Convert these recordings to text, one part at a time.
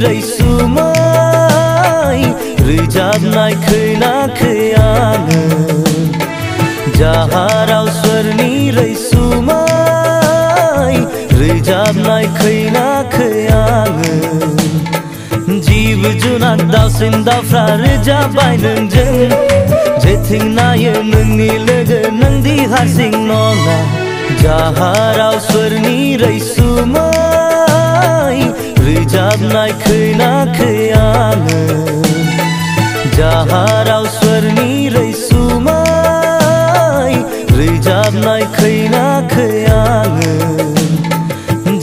रैसुमै रोजाबनाय खोनाखै आङो जाहाराव सोरनि रैसुमै रोजाबनाय खोनाखै आङो जिब जुनार दाउसिन दाउफ्रा रोजाबबाय नोंजों जेथिं नायो नोंनि लोगो नोंदि हारसिं नङा जाहाराव सोरनि रैसुमै रोजाबनाय खोनाखै आङो जाहाराव सोरनि रैसुमै रोजाबनाय खोनाखै आङो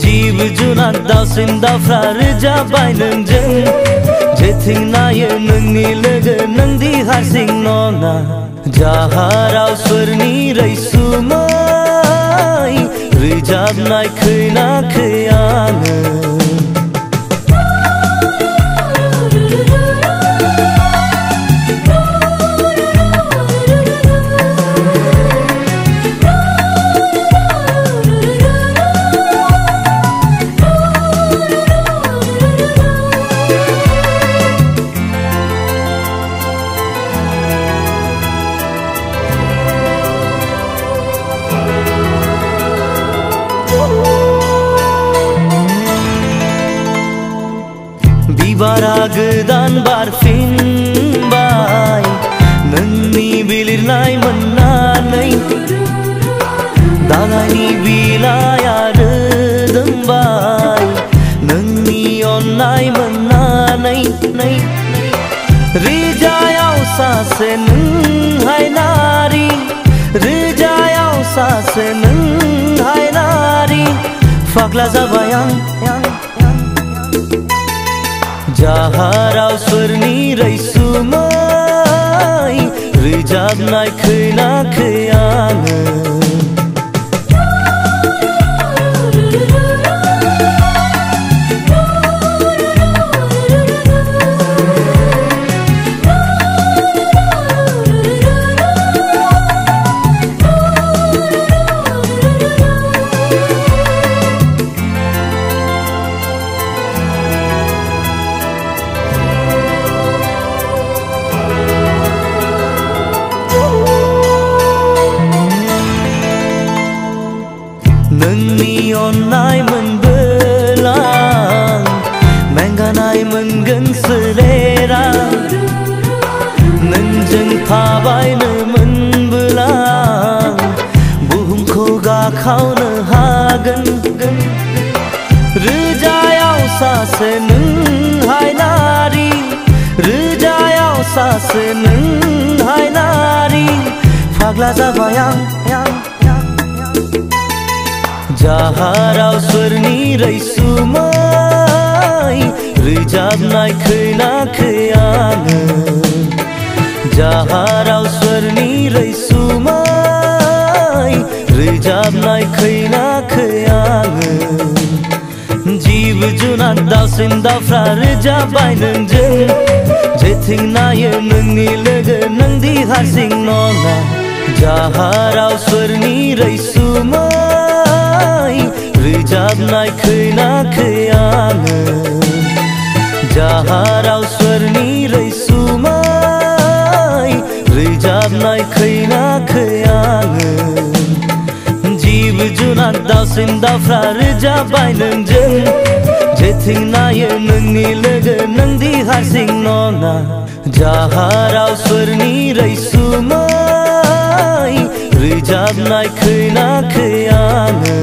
जिब जुनार दाउसिन दाउफ्रा रोजाबबाय नोंजों जेथिं नायो नोंनि लोगो नोंदि हारसिं नङा जाहाराव सोरनि रैसुमै रोजाबनाय खोनाखै आङो बिबारा गोदान बारफिनबाय नोंनि बिलिरनाय मोननानै दालायनि बिलाइया रोदोमबाय नोंनि अननाय मोननानै रोजायाव सासे नोंहाय नारि रोजायाव सासे नोंहाय नारि फाग्ला जाबाय आं जाहाराव सोरनि रैसुमै रोजाबनाय खोनाखै आङो नोंनि अननाय मोनबोला मेंगानाय मोनगोन सोलेरा नोंजों थाबायनो मोनबोला बुहुमखौ गाखावनो हागोन रोजायाव सासे नोंहाय नारि रोजायाव सासे नोंहाय नारि फाग्ला जाबाय आं जाहाराव सोरनि रैसुमै रोजाबनाय खोनाखै आङो जाहाराव सोरनि रैसुमै रोजाबनाय खोनाखै आङो जिब जुनार दाउसिन दाउफ्रा रोजाबबाय नोंजों जेथिं नायो नोंनि लोगो नोंदि हारसिं नङा जाहाराव सोरनि रैसुमै रोजाबनाय खोनाखै आङो जाहाराव सोरनि रैसुमै रोजाबनाय खोनाखै आङो जिब जुनार दाउसिन दाउफ्रा रोजाबबाय नोंजों जेथिं नायो नोंनि लोगो नोंदि हारसिं नङा जाहाराव सोरनि रैसुमै रोजाबनाय खोनाखै आङो